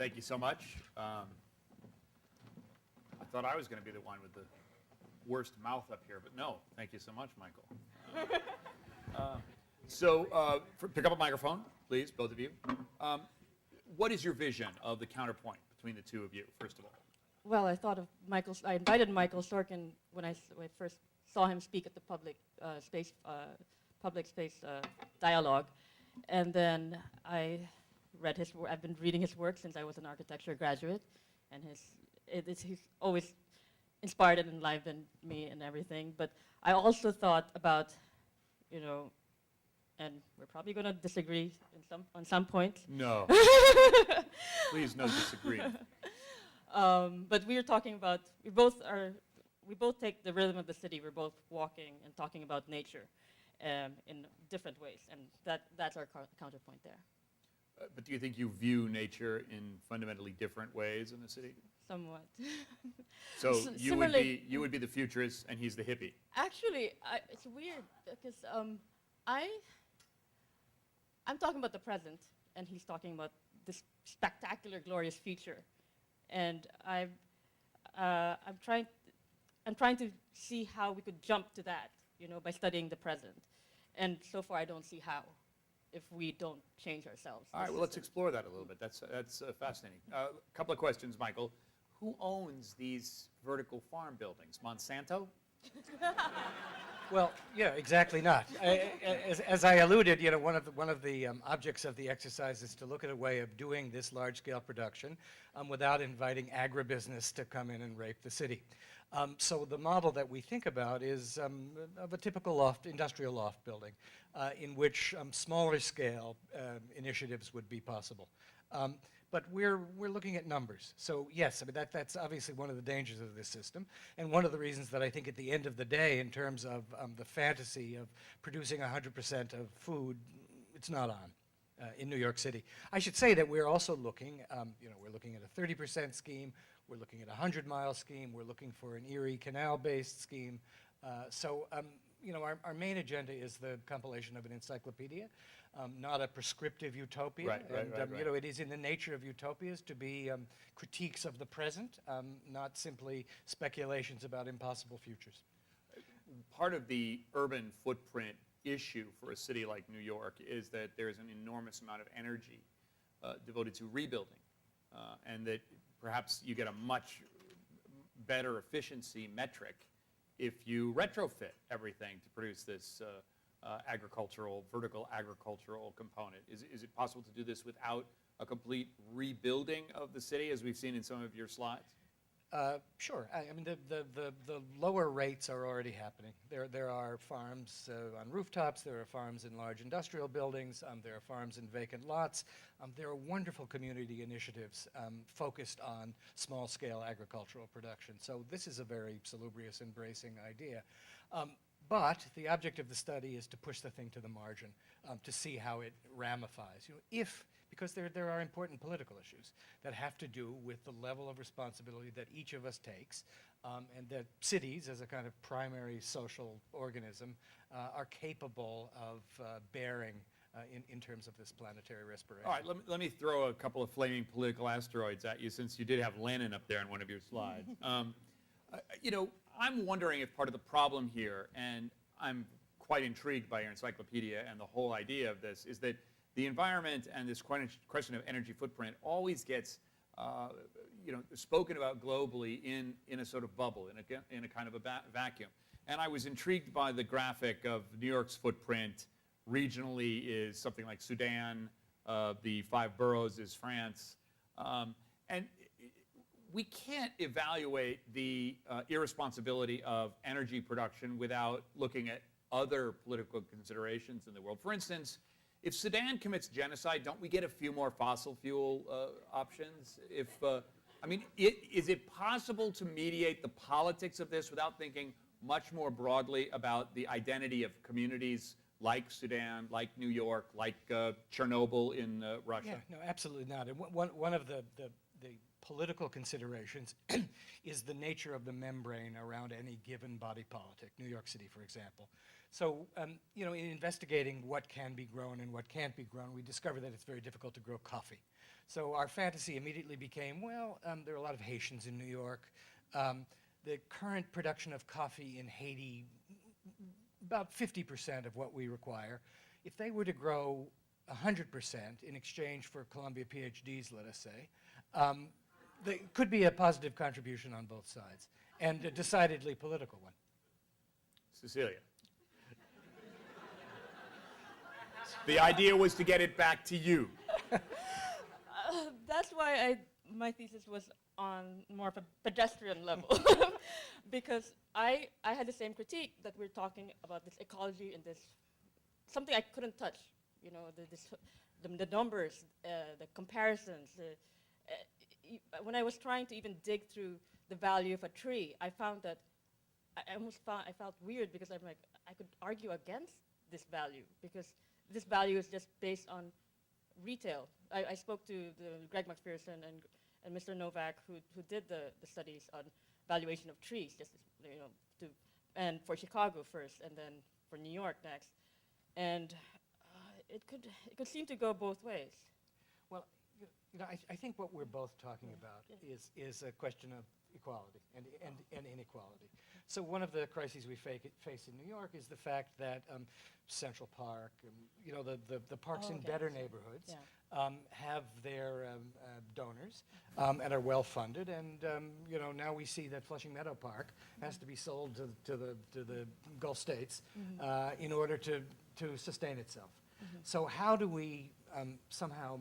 Thank you so much. I thought I was going to be the one with the worst mouth up here, but no. Thank you so much, Michael. Pick up a microphone, please, both of you. What is your vision of the counterpoint between the two of you, first of all? Well, I thought of I invited Michael Sorkin when I first saw him speak at the public space dialogue, and then I read his work. I've been reading his work since I was an architecture graduate, and he's always inspired and enlivened me and everything. But I also thought about, and we're probably going to disagree on some points. No. Please, no disagreement. But we were talking about, we both take the rhythm of the city. We're both walking and talking about nature in different ways, and that's our counterpoint there. But do you think you view nature in fundamentally different ways in the city? Somewhat. So you would be the futurist, and he's the hippie. Actually, it's weird because I'm talking about the present, and he's talking about this spectacular, glorious future. And I'm trying to see how we could jump to that, by studying the present. And so far, I don't see how, if we don't change ourselves. All right, well, let's explore that a little bit. That's fascinating. A couple of questions, Michael. Who owns these vertical farm buildings? Monsanto? Well, yeah, exactly not. As I alluded, one of the objects of the exercise is to look at a way of doing this large-scale production without inviting agribusiness to come in and rape the city. So the model that we think about is of a typical industrial loft building, in which smaller scale initiatives would be possible. But we're looking at numbers. So yes, I mean that's obviously one of the dangers of this system, and one of the reasons that I think at the end of the day, in terms of the fantasy of producing 100% of food, it's not on in New York City. I should say that we're also looking, we're looking at a 30% scheme, we're looking at a 100-mile scheme, we're looking for an Erie Canal-based scheme. Our main agenda is the compilation of an encyclopedia, not a prescriptive utopia. Right. It is in the nature of utopias to be critiques of the present, not simply speculations about impossible futures. Part of the urban footprint issue for a city like New York is that there's an enormous amount of energy devoted to rebuilding, and that perhaps you get a much better efficiency metric if you retrofit everything to produce this vertical agricultural component. Is it possible to do this without a complete rebuilding of the city, as we've seen in some of your slides? Sure. I mean, the lower rates are already happening. There are farms on rooftops. There are farms in large industrial buildings. There are farms in vacant lots. There are wonderful community initiatives focused on small-scale agricultural production. So this is a very salubrious, embracing idea. But the object of the study is to push the thing to the margin, to see how it ramifies. Because there are important political issues that have to do with the level of responsibility that each of us takes, and that cities, as a kind of primary social organism, are capable of bearing in terms of this planetary respiration. All right, let me throw a couple of flaming political asteroids at you, since you did have Lenin up there in one of your slides. I'm wondering if part of the problem here, and I'm quite intrigued by your encyclopedia and the whole idea of this, is that the environment and this question of energy footprint always gets spoken about globally in a sort of bubble, in a kind of a vacuum. And I was intrigued by the graphic of New York's footprint. Regionally is something like Sudan, the 5 boroughs is France. And we can't evaluate the irresponsibility of energy production without looking at other political considerations in the world. For instance, if Sudan commits genocide, don't we get a few more fossil fuel options? Is it possible to mediate the politics of this without thinking much more broadly about the identity of communities like Sudan, like New York, like Chernobyl in Russia? Yeah, no, absolutely not. And one of the political considerations is the nature of the membrane around any given body politic, New York City, for example. So, you know, in investigating what can be grown and what can't be grown, we discovered that it's very difficult to grow coffee. So our fantasy immediately became, well, there are a lot of Haitians in New York. The current production of coffee in Haiti, about 50% of what we require. If they were to grow 100% in exchange for Columbia PhDs, let us say, there could be a positive contribution on both sides, and a decidedly political one. Cecilia. The idea was to get it back to you. That's why my thesis was on more of a pedestrian level, because I had the same critique that we're talking about this ecology and this something I couldn't touch. You know, the numbers, the comparisons. When I was trying to even dig through the value of a tree, I found that I felt weird because I'm like, I could argue against this value because this value is just based on retail. I spoke to Greg McPherson and Mr. Novak who did the studies on valuation of trees, just you know, and for Chicago first, and then for New York next, and it could seem to go both ways. Well, you know, I think what we're both talking about is a question of equality and inequality. So one of the crises we face in New York is the fact that Central Park, you know, the parks in better neighborhoods have their donors and are well funded, and you know, now we see that Flushing Meadow Park has to be sold to the Gulf states in order to sustain itself. So how do we somehow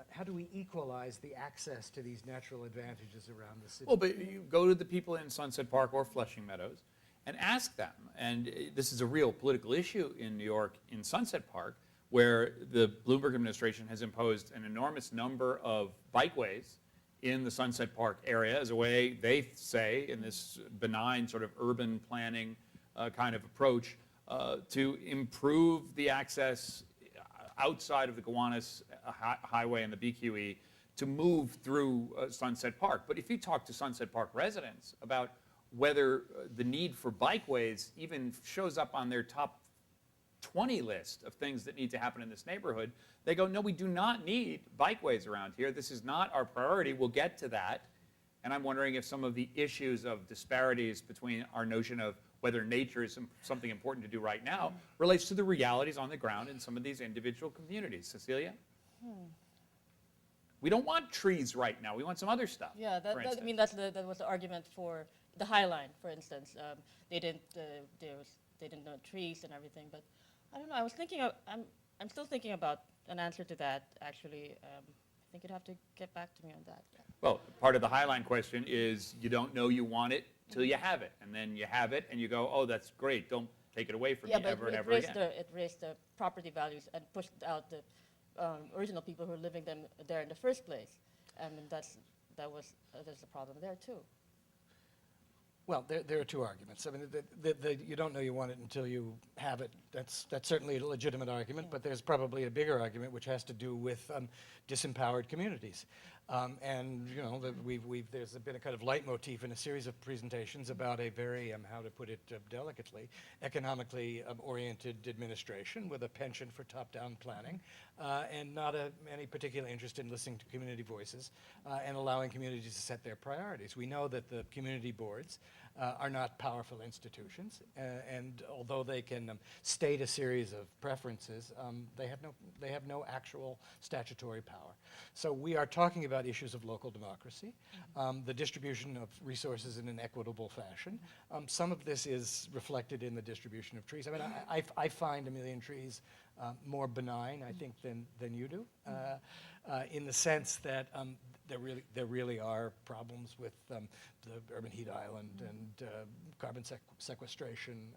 how do we equalize the access to these natural advantages around the city? Well, but you go to the people in Sunset Park or Flushing Meadows and ask them, and this is a real political issue in New York, in Sunset Park, where the Bloomberg administration has imposed an enormous number of bikeways in the Sunset Park area as a way, they say, in this benign sort of urban planning kind of approach, to improve the access outside of the Gowanus Highway and the BQE to move through Sunset Park. But if you talk to Sunset Park residents about whether the need for bikeways even shows up on their top 20 list of things that need to happen in this neighborhood, they go, no, we do not need bikeways around here. This is not our priority. We'll get to that. And I'm wondering if some of the issues of disparities between our notion of whether nature is something important to do right now relates to the realities on the ground in some of these individual communities. Cecilia? We don't want trees right now. We want some other stuff. Yeah, I mean, that was the argument for the High Line, for instance. They didn't know trees and everything, but I don't know. I was thinking I'm still thinking about an answer to that. Actually, I think you'd have to get back to me on that. Yeah. Well, part of the High Line question is you don't know you want it till you have it, and then you have it, and you go, oh, that's great. Don't take it away from me ever and ever again. It raised the property values and pushed out the original people who were living there in the first place. I mean, there's a problem there too. Well, there are two arguments. I mean, you don't know you want it until you have it. That's certainly a legitimate argument, but there's probably a bigger argument which has to do with disempowered communities. And you know, there's been a kind of leitmotif in a series of presentations about a very, how to put it delicately, economically oriented administration with a penchant for top-down planning, and not any particular interest in listening to community voices and allowing communities to set their priorities. We know that the community boards are not powerful institutions, and although they can state a series of preferences, they have no actual statutory power. So we are talking about issues of local democracy, the distribution of resources in an equitable fashion. Some of this is reflected in the distribution of trees. I mean, I find 1 million trees more benign, I think, than you do, in the sense that there really are problems with the urban heat island and carbon sequestration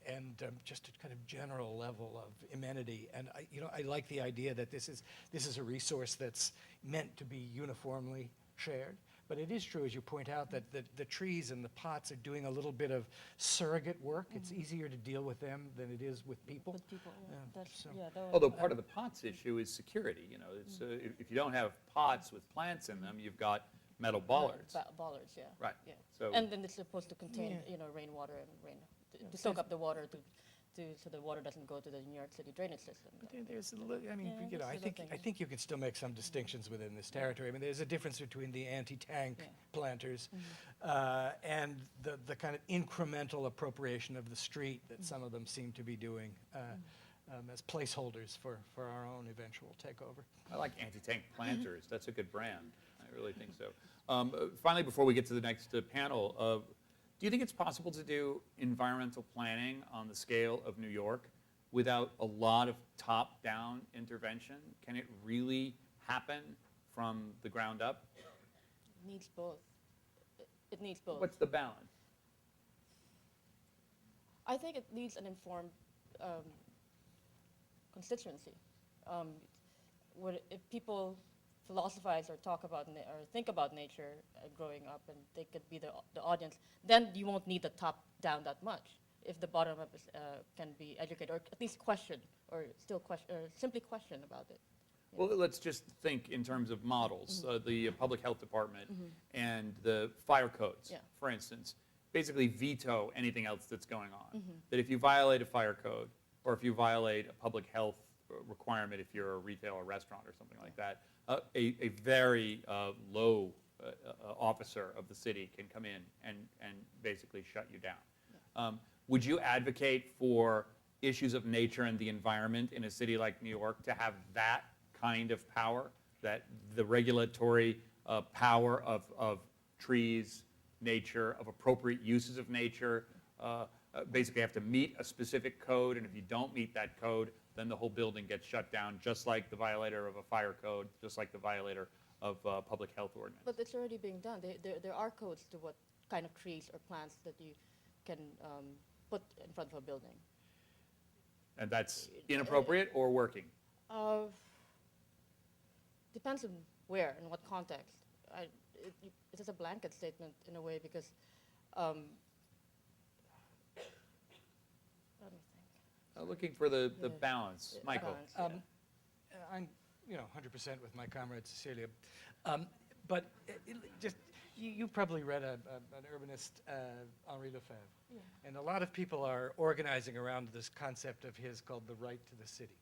and just a kind of general level of amenity. And I like the idea that this is a resource that's meant to be uniformly shared, But it is true, as you point out, that the trees and the pots are doing a little bit of surrogate work. It's easier to deal with them than it is with people. With people, yeah. That's, so- yeah, that was- Although part of the pots issue is security. You know, it's, if you don't have pots with plants in them, you've got metal bollards. Bollards, yeah. Right. Yeah. So- And then it's supposed to contain, Yeah. you know, rainwater and rain, to soak up the water so the water doesn't go to the New York City drainage system. But there's a I mean, Yeah, you know, there's I little think things. you can still make some distinctions within this territory. I mean, there's a difference between the anti-tank Yeah. planters and the kind of incremental appropriation of the street that some of them seem to be doing as placeholders for our own eventual takeover. I like anti-tank planters. That's a good brand. I really think so. Finally, before we get to the next panel, do you think it's possible to do environmental planning on the scale of New York without a lot of top-down intervention? Can it really happen from the ground up? It needs both. It needs both. What's the balance? I think it needs an informed constituency. If people philosophize or talk about or think about nature growing up, and they could be the audience, then you won't need the top down that much. If the bottom up is, can be educated, or at least question, or still question, or simply question about it. Well, let's just think in terms of models. The public health department and the fire codes, Yeah. for instance, basically veto anything else that's going on. That if you violate a fire code, or if you violate a public health requirement, if you're a retail or restaurant or something like that, a very low officer of the city can come in and basically shut you down. Would you advocate for issues of nature and the environment in a city like New York to have that kind of power, that the regulatory power of trees, nature, of appropriate uses of nature, basically have to meet a specific code, and if you don't meet that code, then the whole building gets shut down, just like the violator of a fire code, just like the violator of public health ordinance? But it's already being done. There are codes to what kind of trees or plants that you can put in front of a building. And that's inappropriate or working? Depends on where and what context. It is a blanket statement in a way because, let me think. Looking for the Yeah. balance. Yeah, Michael? balance, I'm, 100% with my comrade Cecilia. But you probably read an urbanist, Henri Lefebvre. Yeah. And a lot of people are organizing around this concept of his called the right to the city.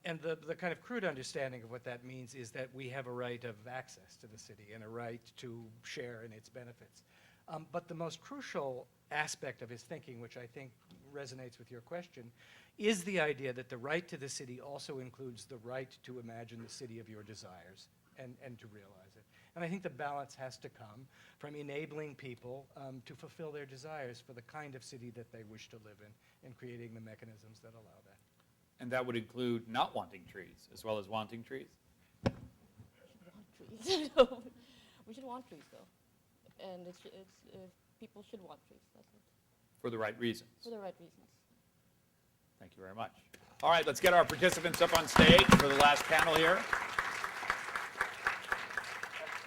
And the kind of crude understanding of what that means is that we have a right of access to the city and a right to share in its benefits. But the most crucial aspect of his thinking, which I think resonates with your question, is the idea that the right to the city also includes the right to imagine the city of your desires and to realize it. And I think the balance has to come from enabling people to fulfill their desires for the kind of city that they wish to live in and creating the mechanisms that allow that. And that would include not wanting trees as well as wanting trees? We should want trees. We should want trees, though. And people should want trees. That's it. For the right reasons. For the right reasons. Thank you very much. All right, let's get our participants up on stage for the last panel here.